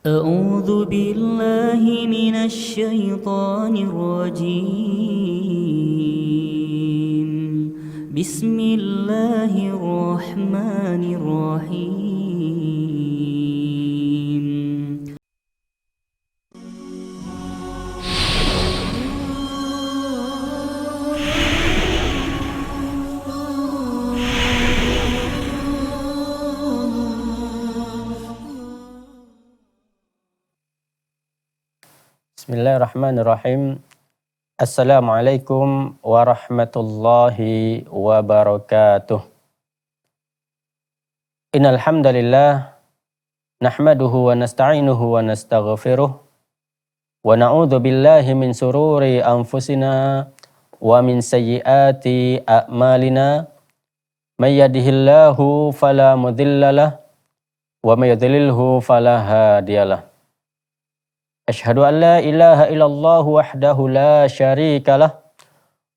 أعوذ بالله من الشيطان الرجيم بسم الله الرحمن الرحيم Bismillahirrahmanirrahim. Assalamualaikum warahmatullahi wabarakatuh. Innal hamdalillah nahmaduhu wa nasta'inuhu wa nastaghfiruh wa na'udzu billahi min sururi anfusina wa min sayyiati a'malina. May yahdihillahu fala mudhillalah wa may yudlilhu fala hadiyalah. Asyhadu an la ilaha illallah wahdahu la syarikalah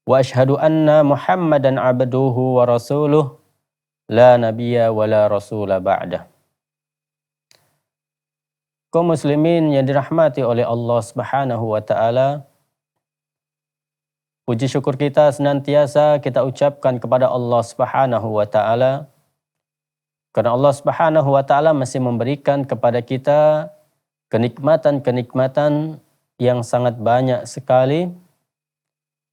wa asyhadu anna Muhammadan abduhu wa rasuluh la nabiyya wa la rasula ba'dah. Kaum muslimin yang dirahmati oleh Allah Subhanahu wa taala, puji syukur kita senantiasa kita ucapkan kepada Allah Subhanahu wa taala karena Allah Subhanahu wa taala masih memberikan kepada kita kenikmatan-kenikmatan yang sangat banyak sekali,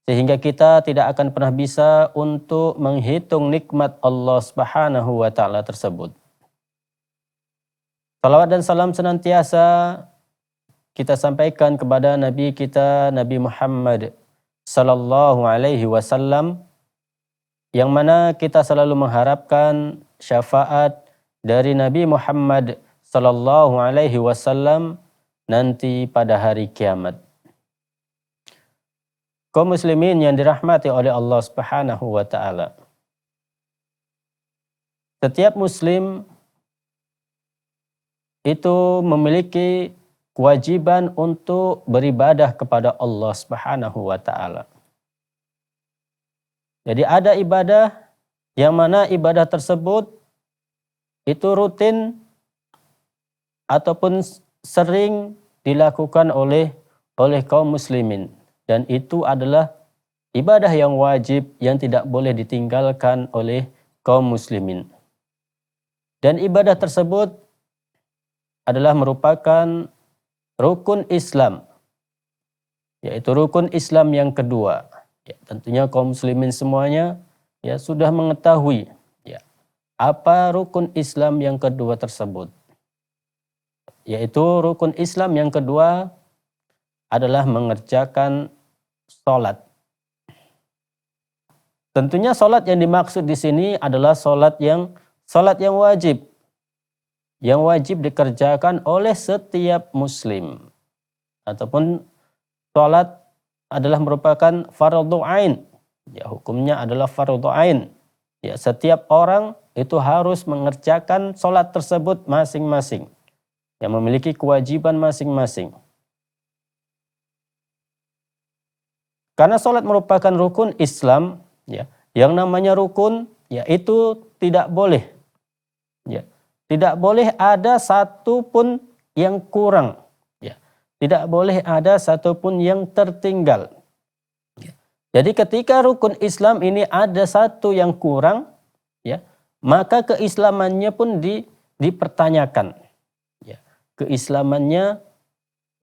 sehingga kita tidak akan pernah bisa untuk menghitung nikmat Allah Subhanahu wa taala tersebut. Salawat dan salam senantiasa kita sampaikan kepada Nabi kita, Nabi Muhammad sallallahu alaihi wasallam, yang mana kita selalu mengharapkan syafaat dari Nabi Muhammad sallallahu alaihi wasallam nanti pada hari kiamat. Kaum muslimin yang dirahmati oleh Allah Subhanahu wa taala. Setiap muslim itu memiliki kewajiban untuk beribadah kepada Allah Subhanahu wa taala. Jadi ada ibadah yang mana ibadah tersebut itu rutin ataupun sering dilakukan oleh kaum muslimin, dan itu adalah ibadah yang wajib yang tidak boleh ditinggalkan oleh kaum muslimin. Dan ibadah tersebut adalah merupakan rukun Islam, yaitu rukun Islam yang kedua. Ya, tentunya kaum muslimin semuanya ya sudah mengetahui ya apa rukun Islam yang kedua tersebut. Yaitu rukun Islam yang kedua adalah mengerjakan sholat. Tentunya sholat yang dimaksud di sini adalah sholat yang wajib. Yang wajib dikerjakan oleh setiap muslim. Ataupun sholat adalah merupakan fardhu ain. Ya, hukumnya adalah fardhu ain. Ya, setiap orang itu harus mengerjakan sholat tersebut masing-masing, yang memiliki kewajiban masing-masing. Karena sholat merupakan rukun Islam, ya, yang namanya rukun, ya, itu tidak boleh, ya, tidak boleh ada satu pun yang kurang, ya, tidak boleh ada satu pun yang tertinggal. Ya. Jadi ketika rukun Islam ini ada satu yang kurang, ya, maka keislamannya pun dipertanyakan. Keislamannya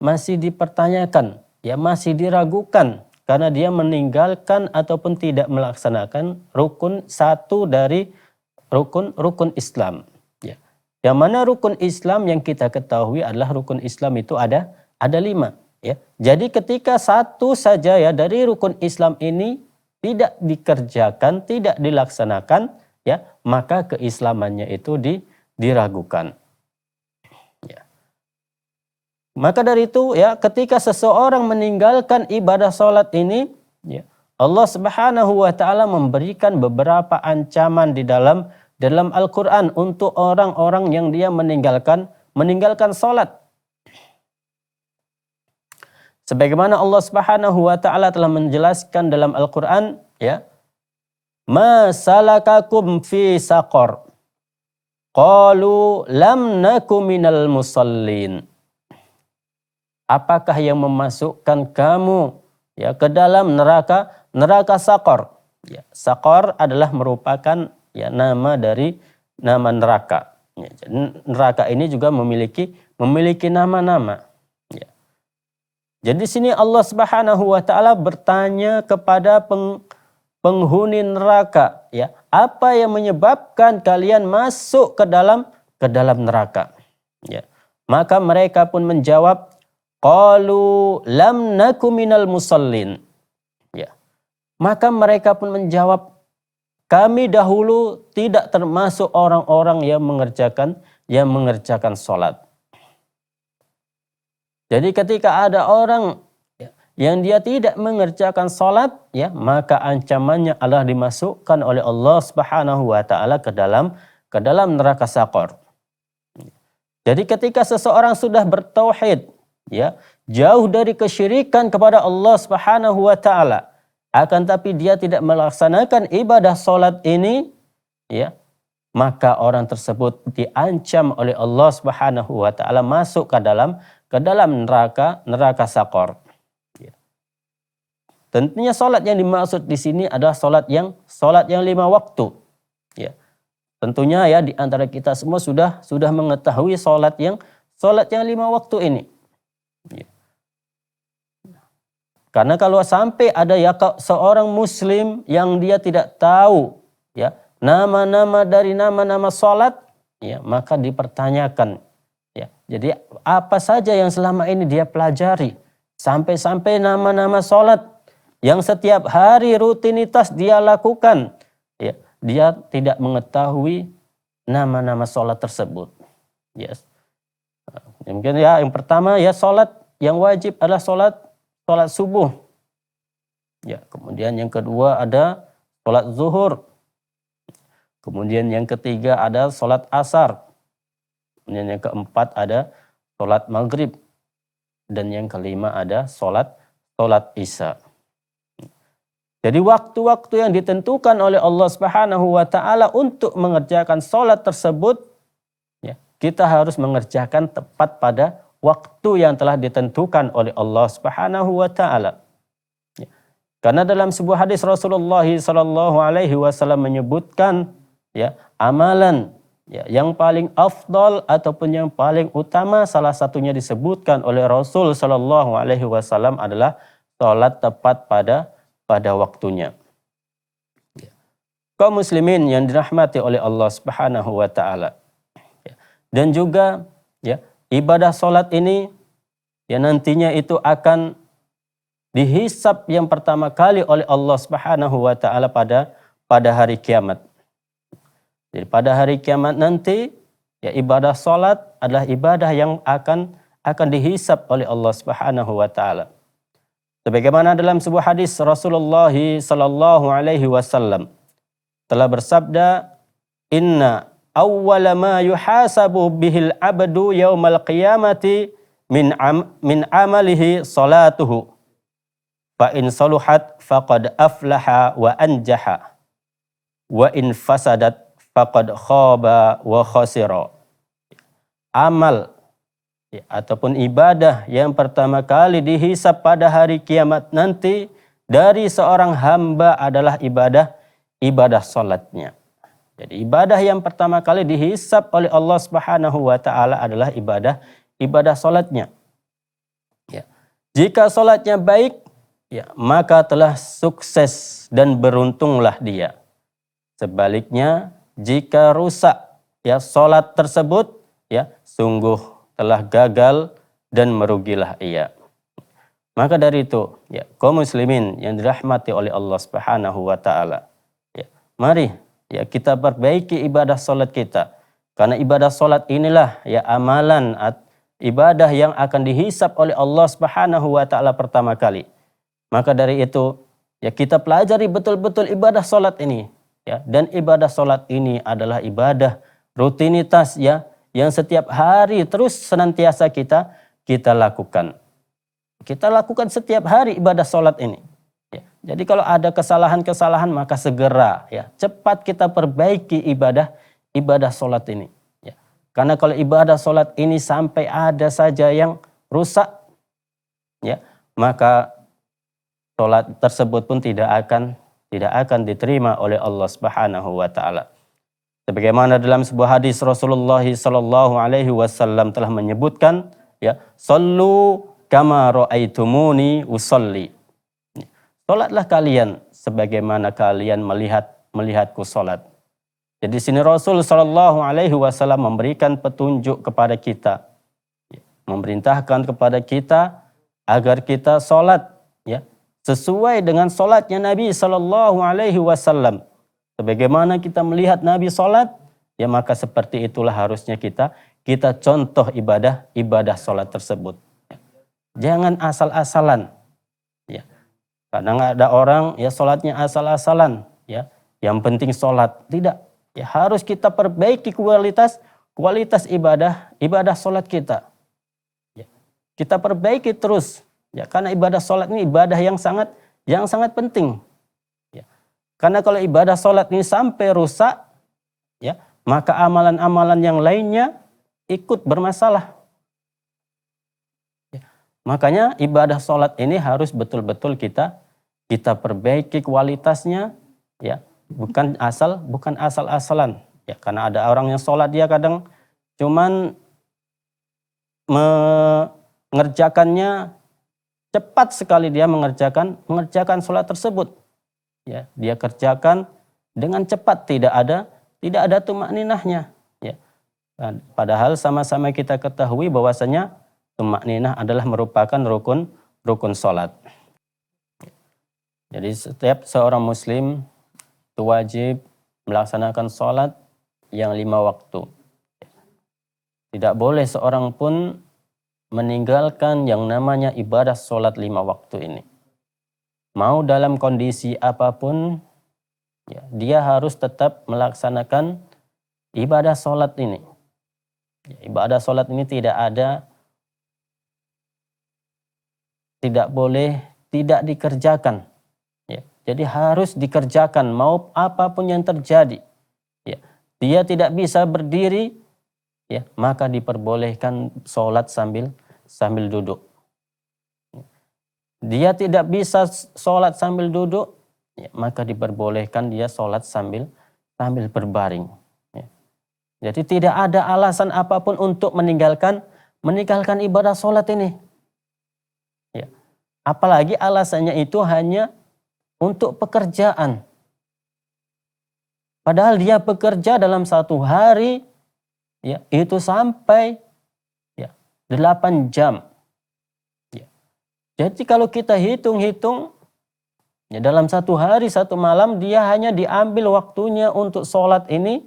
masih dipertanyakan, ya, masih diragukan karena dia meninggalkan ataupun tidak melaksanakan rukun satu dari rukun Islam. Ya. Yang mana rukun Islam yang kita ketahui adalah rukun Islam itu ada 5. Ya. Jadi ketika satu saja ya dari rukun Islam ini tidak dikerjakan, tidak dilaksanakan, ya, maka keislamannya itu diragukan. Maka dari itu ya ketika seseorang meninggalkan ibadah sholat ini, ya, Allah Subhanahu wa taala memberikan beberapa ancaman di dalam Al-Qur'an untuk orang-orang yang dia meninggalkan sholat. Sebagaimana Allah Subhanahu wa taala telah menjelaskan dalam Al-Qur'an, ya, ma salakakum fi saqar qalu lam naku minal musallin apakah yang memasukkan kamu ya ke dalam neraka Saqar? Ya, Saqar adalah merupakan ya nama dari nama neraka. Ya, jadi neraka ini juga memiliki nama-nama. Ya. Jadi di sini Allah Subhanahu wa taala bertanya kepada penghuni neraka, ya, apa yang menyebabkan kalian masuk ke dalam neraka? Ya. Maka mereka pun menjawab, qalu lam naku minal musallin. Ya. Maka mereka pun menjawab, kami dahulu tidak termasuk orang-orang yang mengerjakan salat. Jadi ketika ada orang yang dia tidak mengerjakan salat, ya, maka ancamannya adalah dimasukkan oleh Allah Subhanahu wa taala ke dalam neraka Saqar. Jadi ketika seseorang sudah bertauhid, ya, jauh dari kesyirikan kepada Allah Subhanahu wa taala, akan tapi dia tidak melaksanakan ibadah salat ini, ya, maka orang tersebut diancam oleh Allah Subhanahu wa taala masuk ke dalam neraka Saqar. Ya. Tentunya salat yang dimaksud di sini adalah salat yang 5 waktu. Ya. Tentunya ya di antara kita semua sudah mengetahui salat yang 5 waktu ini. Ya. Karena kalau sampai ada ya seorang muslim yang dia tidak tahu ya nama-nama dari nama-nama salat, ya, maka dipertanyakan. Ya, jadi apa saja yang selama ini dia pelajari sampai nama-nama salat yang setiap hari rutinitas dia lakukan, ya, dia tidak mengetahui nama-nama salat tersebut. Yes. Mungkin ya yang pertama ya salat yang wajib adalah salat subuh. Ya, kemudian yang kedua ada salat zuhur. Kemudian yang ketiga ada salat asar. Kemudian yang keempat ada salat maghrib. Dan yang kelima ada salat isya. Jadi waktu-waktu yang ditentukan oleh Allah Subhanahu wa taala untuk mengerjakan salat tersebut, ya, kita harus mengerjakan tepat pada waktu yang telah ditentukan oleh Allah Subhanahu wa taala. Ya. Karena dalam sebuah hadis Rasulullah sallallahu alaihi wasallam menyebutkan, ya, amalan, ya, yang paling afdal ataupun yang paling utama, salah satunya disebutkan oleh Rasul sallallahu alaihi wasallam adalah salat tepat pada waktunya. Ya. Kaum muslimin yang dirahmati oleh Allah Subhanahu wa taala. Ya. Dan juga ya, ibadah salat ini ya nantinya itu akan dihisab yang pertama kali oleh Allah Subhanahu wa taala pada hari kiamat. Jadi pada hari kiamat nanti ya ibadah salat adalah ibadah yang akan dihisab oleh Allah Subhanahu wa taala. Sebagaimana dalam sebuah hadis Rasulullah sallallahu alaihi wasallam telah bersabda, "Inna awwala ma yuhasabu bihil abdu yaumal qiyamati min amalihi salatuhu. Fa in saluhat faqad aflaha wa anjaha. Wa in fasadat faqad khaba wa khasira." Amal ya, ataupun ibadah yang pertama kali dihisab pada hari kiamat nanti dari seorang hamba adalah ibadah salatnya. Jadi ibadah yang pertama kali dihisab oleh Allah Subhanahu wa taala adalah ibadah salatnya. Ya. Jika salatnya baik, ya, maka telah sukses dan beruntunglah dia. Sebaliknya, jika rusak ya salat tersebut, ya, sungguh telah gagal dan merugilah ia. Maka dari itu, ya, kaum muslimin yang dirahmati oleh Allah Subhanahu wa taala, ya, mari ya kita perbaiki ibadah salat kita. Karena ibadah salat inilah ya amalan ibadah yang akan dihisab oleh Allah Subhanahu wa taala pertama kali. Maka dari itu, ya kita pelajari betul-betul ibadah salat ini, ya, dan ibadah salat ini adalah ibadah rutinitas ya yang setiap hari terus senantiasa kita lakukan. Kita lakukan setiap hari ibadah salat ini. Ya. Jadi kalau ada kesalahan-kesalahan maka segera ya cepat kita perbaiki ibadah salat ini. Ya. Karena kalau ibadah salat ini sampai ada saja yang rusak, ya, maka sholat tersebut pun tidak akan diterima oleh Allah Subhanahu wa taala. Sebagaimana dalam sebuah hadis Rasulullah sallallahu alaihi wasallam telah menyebutkan, ya, sallu kama raaitumuni usolli. Salatlah kalian sebagaimana kalian melihatku salat. Jadi sini Rasul sallallahu alaihi wasallam memberikan petunjuk kepada kita, memerintahkan kepada kita agar kita salat, ya, sesuai dengan salatnya Nabi sallallahu alaihi wasallam. Sebagaimana kita melihat Nabi salat, ya maka seperti itulah harusnya kita contoh ibadah salat tersebut. Jangan asal-asalan. Ya. Kadang ada orang ya salatnya asal-asalan, ya. Yang penting salat. Tidak. Ya, harus kita perbaiki kualitas ibadah salat kita. Ya. Kita perbaiki terus. Ya, karena ibadah salat ini ibadah yang sangat penting. Ya. Karena kalau ibadah salat ini sampai rusak, ya, maka amalan-amalan yang lainnya ikut bermasalah. Makanya ibadah sholat ini harus betul-betul kita perbaiki kualitasnya, ya, bukan asal-asalan, ya, karena ada orang yang sholat dia kadang cuman mengerjakannya cepat sekali, dia mengerjakan sholat tersebut, ya, dia kerjakan dengan cepat, tidak ada tumakninahnya, ya. Padahal sama-sama kita ketahui bahwasanya tumakninah adalah merupakan rukun salat. Jadi setiap seorang muslim itu wajib melaksanakan salat yang 5 waktu. Tidak boleh seorang pun meninggalkan yang namanya ibadah salat 5 waktu ini. Mau dalam kondisi apapun, ya, dia harus tetap melaksanakan ibadah salat ini. Ya, ibadah salat ini tidak boleh tidak dikerjakan. Ya, jadi harus dikerjakan mau apapun yang terjadi. Ya, dia tidak bisa berdiri, ya, maka diperbolehkan sholat sambil duduk. Dia tidak bisa sholat sambil duduk, ya, maka diperbolehkan dia sholat sambil berbaring. Ya. Jadi tidak ada alasan apapun untuk meninggalkan ibadah sholat ini. Apalagi alasannya itu hanya untuk pekerjaan. Padahal dia bekerja dalam 1 hari, ya, itu sampai, ya, 8 jam. Ya. Jadi kalau kita hitung-hitung, ya, dalam 1 hari 1 malam dia hanya diambil waktunya untuk sholat ini,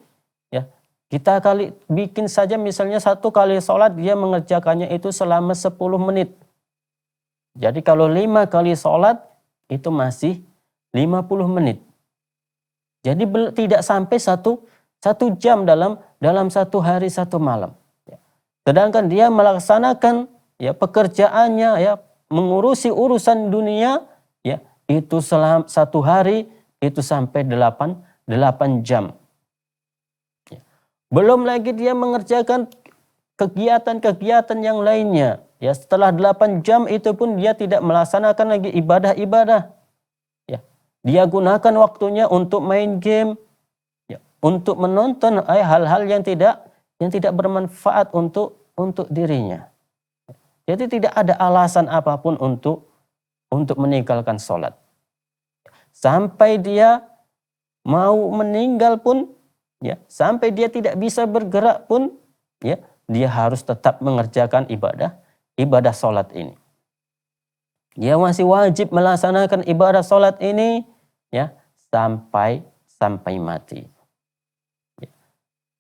ya, kita bikin saja misalnya 1 kali sholat dia mengerjakannya itu selama 10 menit. Jadi kalau 5 kali sholat itu masih 50 menit. Jadi tidak sampai 1 jam dalam 1 hari 1 malam. Sedangkan dia melaksanakan, ya, pekerjaannya, ya, mengurusi urusan dunia, ya, itu selama 1 hari itu sampai 8 jam. Belum lagi dia mengerjakan kegiatan-kegiatan yang lainnya. Ya, setelah 8 jam itu pun dia tidak melaksanakan lagi ibadah-ibadah. Ya, dia gunakan waktunya untuk main game, ya, untuk menonton hal-hal yang tidak bermanfaat untuk dirinya. Jadi tidak ada alasan apapun untuk meninggalkan sholat. Sampai dia mau meninggal pun, ya, sampai dia tidak bisa bergerak pun, ya, dia harus tetap mengerjakan ibadah sholat ini. Dia masih wajib melaksanakan ibadah sholat ini, ya, sampai mati. Ya.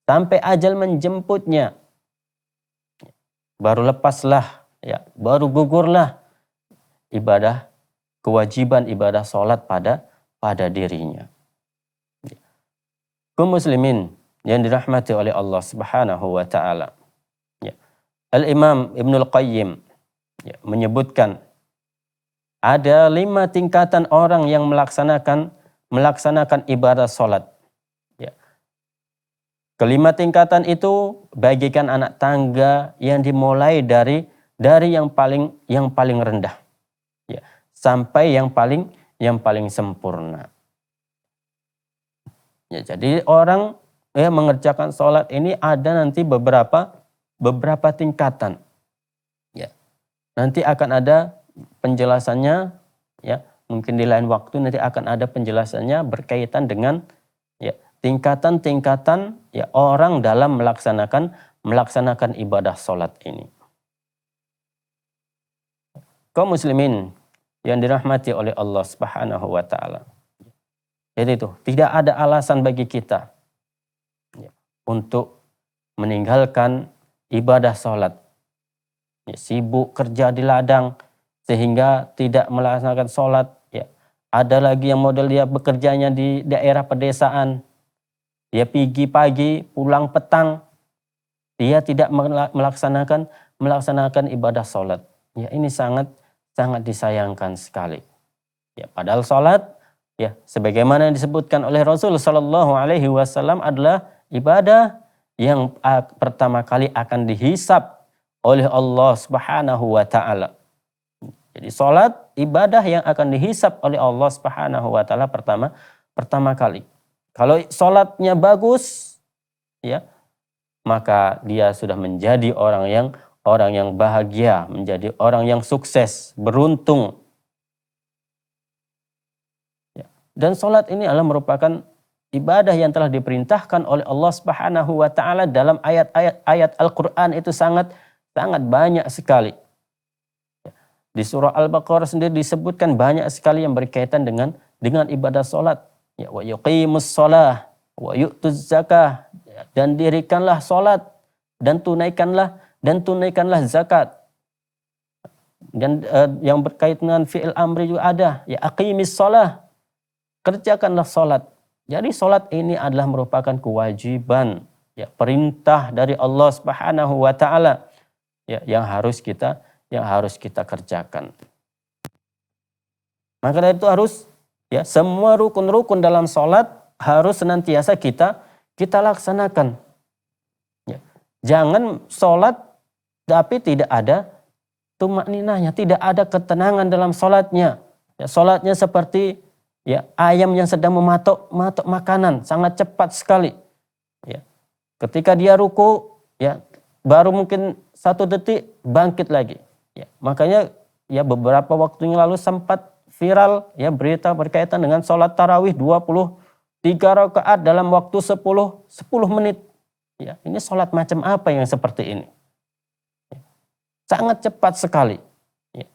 Sampai ajal menjemputnya. Baru lepaslah, ya, baru gugurlah kewajiban ibadah sholat pada dirinya. Ya. Kaum muslimin yang dirahmati oleh Allah Subhanahu wa taala. Al-Imam Ibnul Qayyim, ya, menyebutkan ada 5 tingkatan orang yang melaksanakan ibadah sholat. Ya. Kelima tingkatan itu bagikan anak tangga yang dimulai dari yang paling rendah. sampai yang paling sempurna. Ya, jadi orang mengerjakan sholat ini ada nanti beberapa tingkatan. Ya. Nanti akan ada penjelasannya, ya, mungkin di lain waktu nanti akan ada penjelasannya berkaitan dengan ya tingkatan-tingkatan ya orang dalam melaksanakan ibadah sholat ini. Kaum muslimin yang dirahmati oleh Allah Subhanahu wa taala. Jadi itu, tidak ada alasan bagi kita ya, untuk meninggalkan ibadah sholat. Ya, sibuk kerja di ladang sehingga tidak melaksanakan sholat. Ya. Ada lagi yang model dia bekerjanya di daerah pedesaan. Dia pergi pagi, pulang petang. Dia tidak melaksanakan ibadah sholat. Ya, ini sangat disayangkan sekali. Ya, padahal sholat, ya, sebagaimana yang disebutkan oleh Rasul Sallallahu Alaihi Wasallam adalah ibadah yang pertama kali akan dihisab oleh Allah Subhanahu Wa Taala. Jadi sholat ibadah yang akan dihisab oleh Allah Subhanahu Wa Taala pertama kali. Kalau sholatnya bagus, ya, maka dia sudah menjadi orang yang bahagia, menjadi orang yang sukses, beruntung. Ya. Dan sholat ini adalah merupakan ibadah yang telah diperintahkan oleh Allah Subhanahu wa taala dalam ayat Al-Qur'an itu sangat banyak sekali. Ya. Di surah Al-Baqarah sendiri disebutkan banyak sekali yang berkaitan dengan ibadah sholat. Ya, wa yuqimus shalah wa yu'tuz zakah, dan dirikanlah sholat dan tunaikanlah zakat. Dan yang berkaitan dengan fi'il amri juga ada, ya aqimis shalah, kerjakanlah sholat. Jadi sholat ini adalah merupakan kewajiban, ya, perintah dari Allah Subhanahu wa taala, ya, yang harus kita kerjakan. Maka dari itu harus, ya, semua rukun-rukun dalam sholat harus senantiasa kita laksanakan. Ya. Jangan sholat tapi tidak ada tumakninahnya, tidak ada ketenangan dalam sholatnya. Ya, sholatnya seperti, ya, ayam yang sedang mematok makanan, sangat cepat sekali. Ya. Ketika dia ruku, ya, baru mungkin 1 detik bangkit lagi. Ya. Makanya, ya, beberapa waktu yang lalu sempat viral, ya, berita berkaitan dengan sholat tarawih 23 rakaat dalam waktu 10 menit. Ya, ini sholat macam apa yang seperti ini? Ya. Sangat cepat sekali. Ya.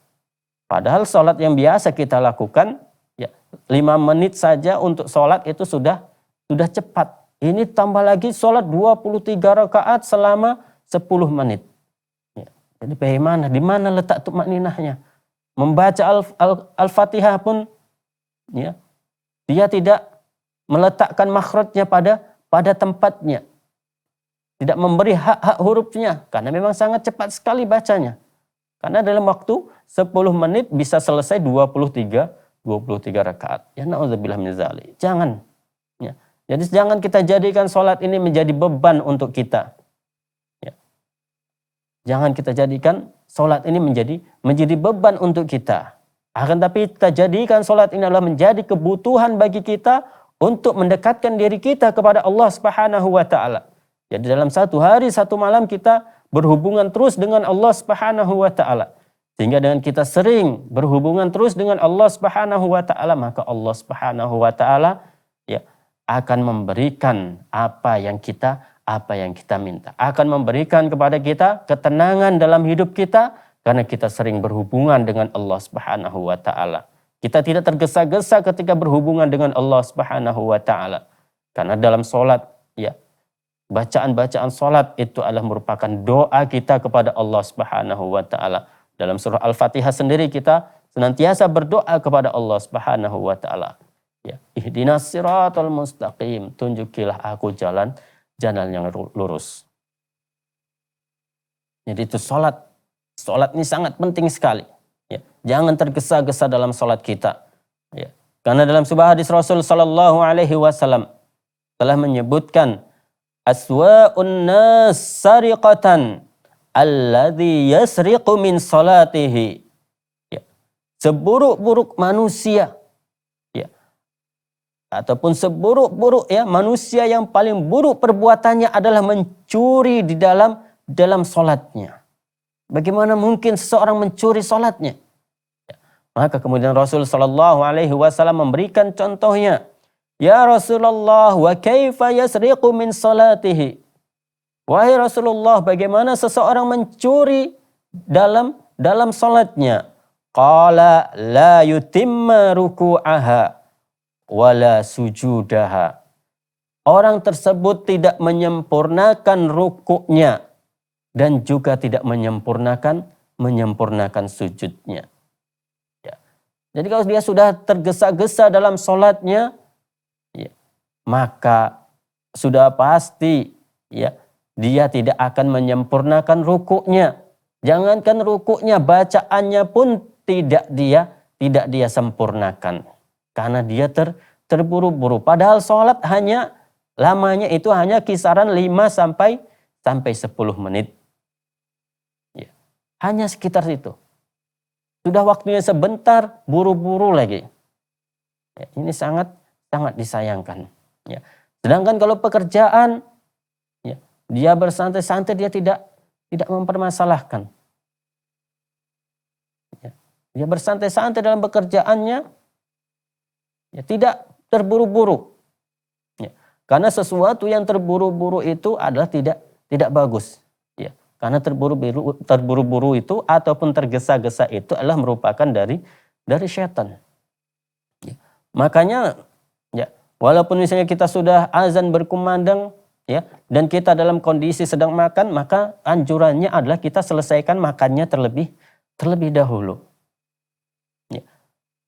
Padahal sholat yang biasa kita lakukan, ya, 5 menit saja untuk sholat itu sudah cepat. Ini tambah lagi sholat 23 rakaat selama 10 menit. Ya. Jadi bagaimana? Di mana letak tumakninahnya? Membaca Al-Fatihah pun, ya, dia tidak meletakkan makhrajnya pada tempatnya. Tidak memberi hak hurufnya karena memang sangat cepat sekali bacanya. Karena dalam waktu 10 menit bisa selesai 23 rakaat. Ya, na'udzubillah min dzalik. Jangan. Ya. Jadi jangan kita jadikan sholat ini menjadi beban untuk kita. Ya. Jangan kita jadikan sholat ini menjadi beban untuk kita. Akan tapi kita jadikan sholat ini adalah menjadi kebutuhan bagi kita untuk mendekatkan diri kita kepada Allah Subhanahu wa taala. Jadi dalam 1 hari 1 malam kita berhubungan terus dengan Allah Subhanahu wa taala. Sehingga dengan kita sering berhubungan terus dengan Allah Subhanahu wa taala, maka Allah Subhanahu wa taala, ya, akan memberikan apa yang kita minta. Akan memberikan kepada kita ketenangan dalam hidup kita karena kita sering berhubungan dengan Allah Subhanahu wa taala. Kita tidak tergesa-gesa ketika berhubungan dengan Allah Subhanahu wa taala. Karena dalam sholat, ya, bacaan-bacaan sholat itu adalah merupakan doa kita kepada Allah Subhanahu wa taala. Dalam surah Al-Fatihah sendiri kita senantiasa berdoa kepada Allah Subhanahu wa taala. Ya, ihdinas siratal mustaqim, tunjukilah aku jalan yang lurus. Jadi itu sholat. Sholat ini sangat penting sekali. Ya, jangan tergesa-gesa dalam sholat kita. Ya, karena dalam sebuah hadis Rasul Sallallahu Alaihi Wasallam telah menyebutkan aswa'un nas sariqatan alladhi yasriqu min salatihi. Ya. seburuk-buruk manusia, ya, ataupun seburuk-buruk ya manusia yang paling buruk perbuatannya adalah mencuri di dalam salatnya. Bagaimana mungkin seseorang mencuri salatnya? Ya. Maka kemudian Rasul sallallahu alaihi wasallam memberikan contohnya. Ya Rasulullah, wa kaifa yasriqu min salatihi? Wahai Rasulullah, bagaimana seseorang mencuri dalam salatnya? Qala la yutimma ruku'aha wala sujudaha. Orang tersebut tidak menyempurnakan rukuknya dan juga tidak menyempurnakan sujudnya. Ya. Jadi kalau dia sudah tergesa-gesa dalam salatnya, ya, maka sudah pasti ya dia tidak akan menyempurnakan rukuknya. Jangankan rukuknya, bacaannya pun tidak dia sempurnakan. Karena dia terburu-buru. Padahal sholat lamanya itu hanya kisaran 5 sampai 10 menit. Ya. Hanya sekitar itu. Sudah waktunya sebentar, buru-buru lagi. Ya, ini sangat disayangkan. Ya. Sedangkan kalau pekerjaan, dia bersantai-santai, dia tidak mempermasalahkan. Ya. Dia bersantai-santai dalam pekerjaannya, ya, tidak terburu-buru. Ya. Karena sesuatu yang terburu-buru itu adalah tidak bagus. Ya. Karena terburu-buru itu ataupun tergesa-gesa itu adalah merupakan dari syaitan. Ya. Makanya, ya, walaupun misalnya kita sudah azan berkumandang, ya, dan kita dalam kondisi sedang makan, maka anjurannya adalah kita selesaikan makannya terlebih dahulu. Ya.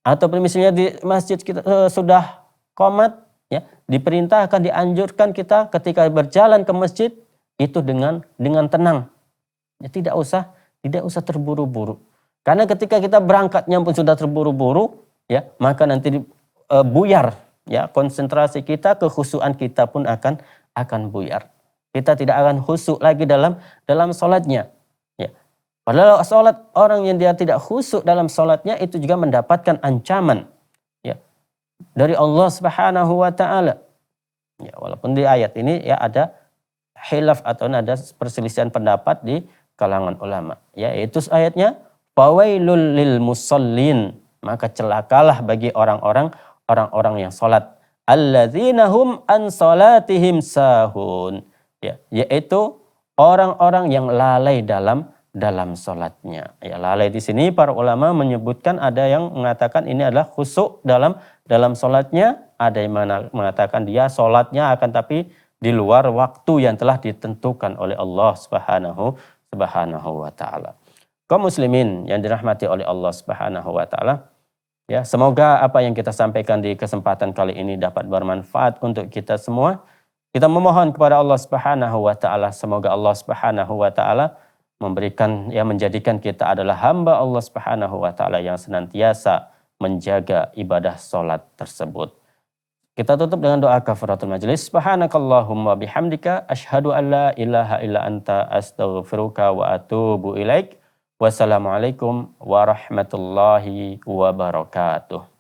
Ataupun misalnya di masjid kita sudah qomat, ya, diperintahkan, dianjurkan kita ketika berjalan ke masjid itu dengan tenang. Ya, tidak usah terburu-buru. Karena ketika kita berangkatnya pun sudah terburu-buru, ya, maka nanti buyar, ya, konsentrasi kita, kekhusyuan kita pun akan buyar. Kita tidak akan khusyuk lagi dalam salatnya. Ya. Padahal salat orang yang dia tidak khusyuk dalam salatnya itu juga mendapatkan ancaman, ya, dari Allah Subhanahu wa taala. Ya, walaupun di ayat ini ya ada khilaf atau ada perselisihan pendapat di kalangan ulama. Ya, yaitu ayatnya fawailul lil musallin, maka celakalah bagi orang-orang yang salat. Alladzina hum an salatihim sahun, ya, yaitu orang-orang yang lalai dalam salatnya. Ya, lalai di sini para ulama menyebutkan, ada yang mengatakan ini adalah khusyuk dalam salatnya, ada yang mengatakan dia salatnya akan tapi di luar waktu yang telah ditentukan oleh Allah Subhanahu wa taala. Kaum muslimin yang dirahmati oleh Allah Subhanahu wa taala, ya, semoga apa yang kita sampaikan di kesempatan kali ini dapat bermanfaat untuk kita semua. Kita memohon kepada Allah Subhanahu wa taala, semoga Allah Subhanahu wa taala menjadikan kita adalah hamba Allah Subhanahu wa taala yang senantiasa menjaga ibadah salat tersebut. Kita tutup dengan doa kafaratul majlis. Subhanakallahumma bihamdika asyhadu an la ilaha illa anta astaghfiruka wa atubu ilaik. Wassalamualaikum warahmatullahi wabarakatuh.